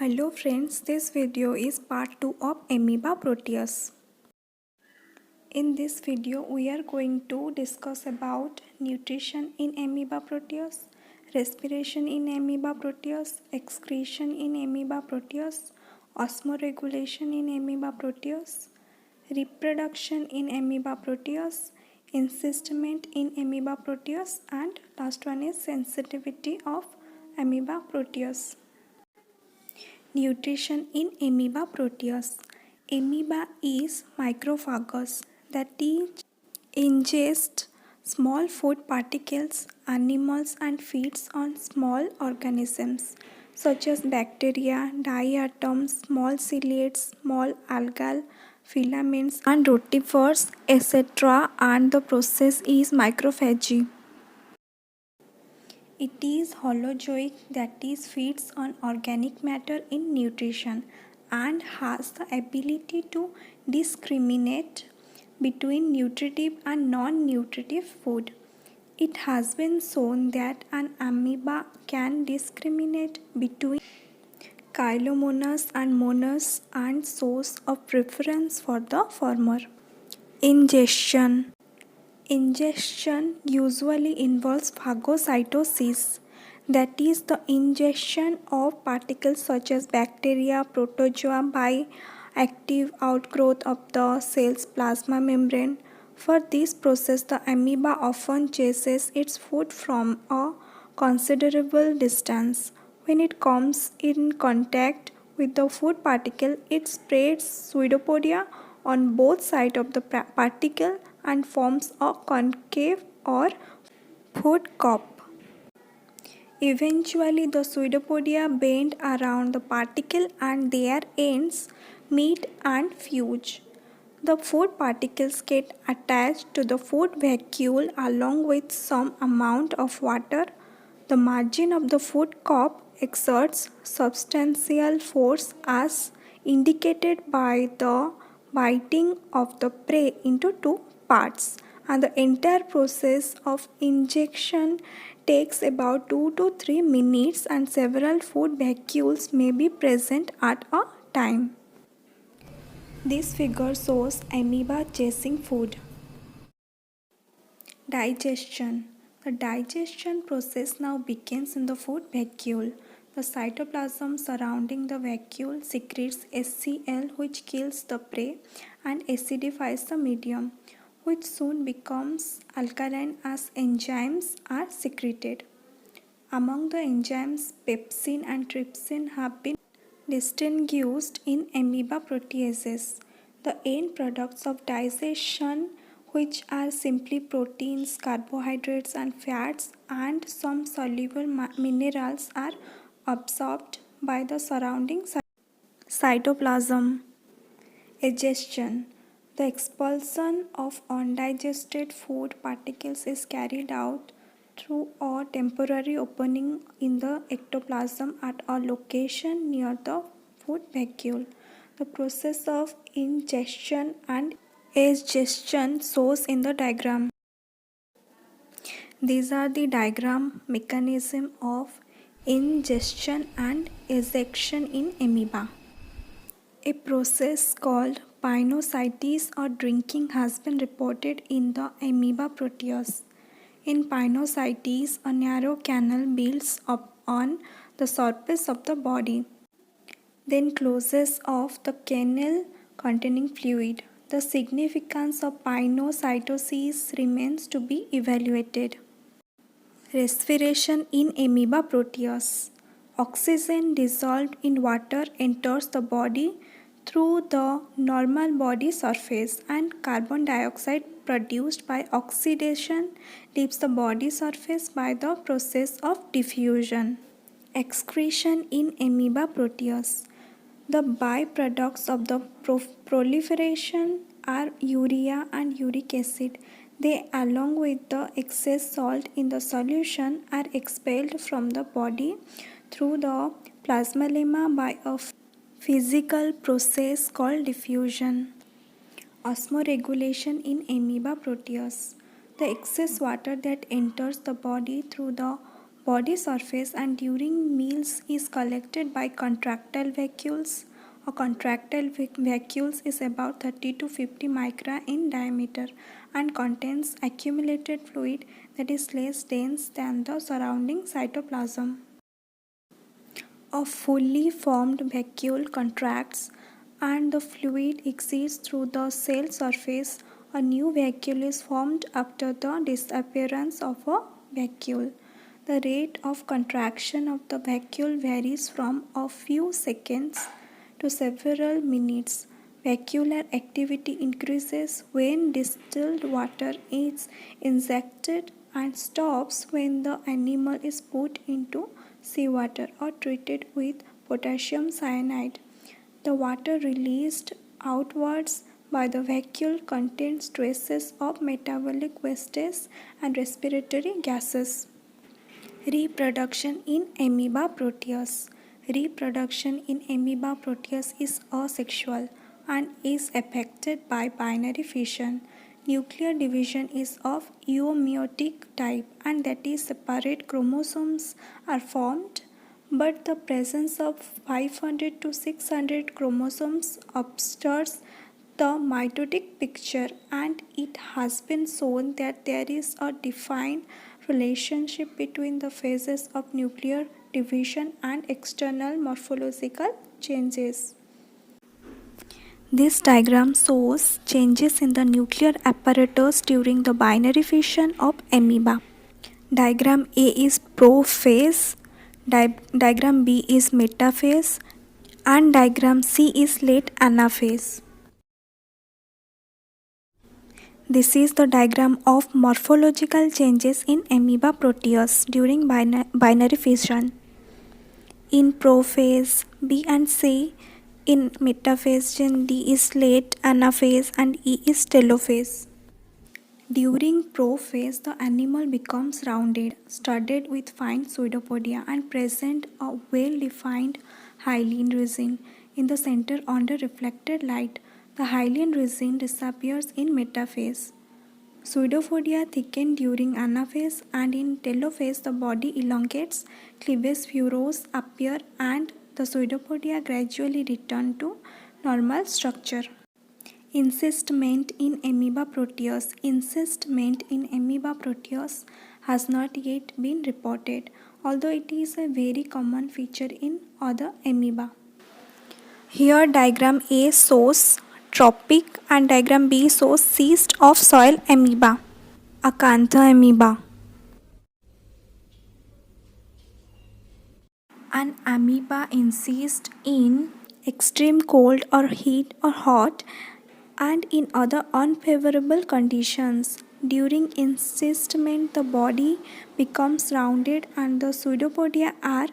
Hello friends, this video is part 2 of Amoeba Proteus. In this video, we are going to discuss about nutrition in Amoeba Proteus, respiration in Amoeba Proteus, excretion in Amoeba Proteus, osmoregulation in Amoeba Proteus, reproduction in Amoeba Proteus, encystment in Amoeba Proteus, and last one is sensitivity of Amoeba Proteus. Nutrition in Amoeba Proteus. Amoeba is microphagous, that is, ingests small food particles, animals, and feeds on small organisms such as bacteria, diatoms, small ciliates, small algal filaments, and rotifers, etc. And the process is macrophagy. It is holozoic, that is feeds on organic matter in nutrition and has the ability to discriminate between nutritive and non-nutritive food. It has been shown that an amoeba can discriminate between Chilomonas and Monas and shows a preference for the former. Ingestion. Ingestion usually involves phagocytosis, that is, the ingestion of particles such as bacteria, protozoa by active outgrowth of the cell's plasma membrane. For this process, the amoeba often chases its food from a considerable distance. When it comes in contact with the food particle, it spreads pseudopodia on both sides of the particle and forms a concave or food cup. Eventually, the pseudopodia bend around the particle and their ends meet and fuse. The food particles get attached to the food vacuole along with some amount of water. The margin of the food cup exerts substantial force as indicated by the biting of the prey into two parts, and the entire process of injection takes about 2 to 3 minutes and several food vacuoles may be present at a time. This figure shows amoeba chasing food. Digestion. The digestion process now begins in the food vacuole. The cytoplasm surrounding the vacuole secretes HCl, which kills the prey and acidifies the medium, which soon becomes alkaline as enzymes are secreted. Among the enzymes, pepsin and trypsin have been distinguished in amoeba proteases. The end products of digestion, which are simply proteins, carbohydrates, and fats, and some soluble minerals, are absorbed by the surrounding cytoplasm. Egestion. The expulsion of undigested food particles is carried out through a temporary opening in the ectoplasm at a location near the food vacuole. The process of ingestion and egestion shows in the diagram. These are the diagram mechanism of ingestion and ejection in amoeba. A process called pynocytes or drinking has been reported in the amoeba proteus. In pynocytes, a narrow canal builds up on the surface of the body, then closes off the canal containing fluid. The significance of pynocytosis remains to be evaluated. Respiration in amoeba proteus. Oxygen dissolved in water enters the body through the normal body surface, and carbon dioxide produced by oxidation leaves the body surface by the process of diffusion. Excretion in amoeba proteus. The byproducts of the proliferation are urea and uric acid. They, along with the excess salt in the solution, are expelled from the body through the plasmalemma by a physical process called diffusion. Osmoregulation in amoeba proteus. The excess water that enters the body through the body surface and during meals is collected by contractile vacuoles. A contractile vacuole is about 30 to 50 micra in diameter and contains accumulated fluid that is less dense than the surrounding cytoplasm. A fully formed vacuole contracts and the fluid exits through the cell surface. A new vacuole is formed after the disappearance of a vacuole. The rate of contraction of the vacuole varies from a few seconds to several minutes. Vacuolar activity increases when distilled water is injected and stops when the animal is put into seawater or treated with potassium cyanide. The water released outwards by the vacuole contains traces of metabolic wastes and respiratory gases. Reproduction in amoeba proteus. Reproduction in amoeba proteus is asexual and is affected by binary fission. Nuclear division is of eumeiotic type, and that is separate chromosomes are formed, but the presence of 500 to 600 chromosomes obscures the mitotic picture, and it has been shown that there is a defined relationship between the phases of nuclear division and external morphological changes. This diagram shows changes in the nuclear apparatus during the binary fission of amoeba. Diagram A is prophase, diagram B is metaphase, and diagram C is late anaphase. This is the diagram of morphological changes in amoeba proteus during binary fission. In prophase, B and C. In metaphase, D is late anaphase and E is telophase. During prophase, the animal becomes rounded, studded with fine pseudopodia, and present a well-defined hyaline region in the center under reflected light. The hyaline region disappears in metaphase. Pseudopodia thicken during anaphase, and in telophase the body elongates, cleavage furrows appear, and the pseudopodia gradually return to normal structure. Encystment in amoeba proteus. Encystment in amoeba proteus has not yet been reported, although it is a very common feature in other amoeba. Here diagram A shows tropic and diagram B shows cyst of soil amoeba. Acantha amoeba. An amoeba encysts in extreme cold or heat or hot and in other unfavorable conditions. During encystment, the body becomes rounded and the pseudopodia are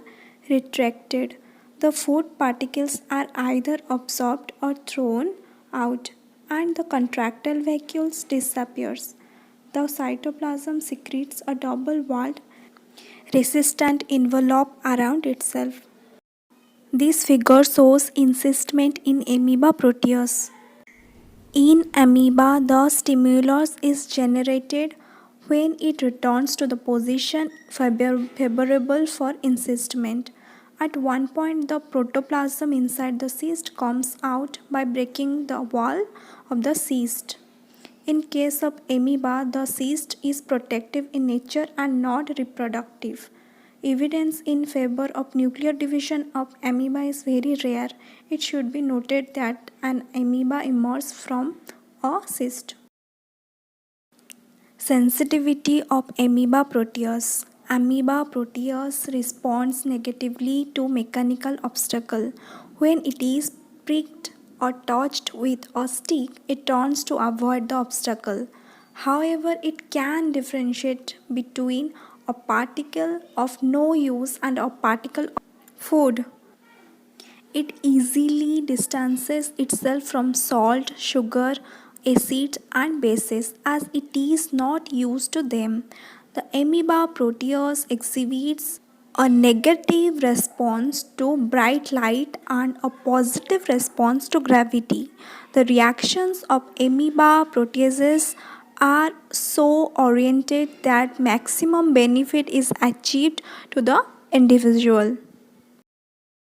retracted. The food particles are either absorbed or thrown out, and the contractile vacuoles disappears. The cytoplasm secretes a double-walled resistant envelope around itself. This figure shows encystment in amoeba proteus. In amoeba, the stimulus is generated when it returns to the position favorable for encystment. At one point, the protoplasm inside the cyst comes out by breaking the wall of the cyst. In case of amoeba, the cyst is protective in nature and not reproductive. Evidence in favor of nuclear division of amoeba is very rare. It should be noted that an amoeba emerges from a cyst. Sensitivity of amoeba proteus. Amoeba proteus responds negatively to mechanical obstacle. When it is pricked or touched with a stick, it turns to avoid the obstacle. However, it can differentiate between a particle of no use and a particle of food. It easily distances itself from salt, sugar, acids, and bases as it is not used to them. The amoeba proteus exhibits a negative response to bright light and a positive response to gravity. The reactions of amoeba proteases are so oriented that maximum benefit is achieved to the individual.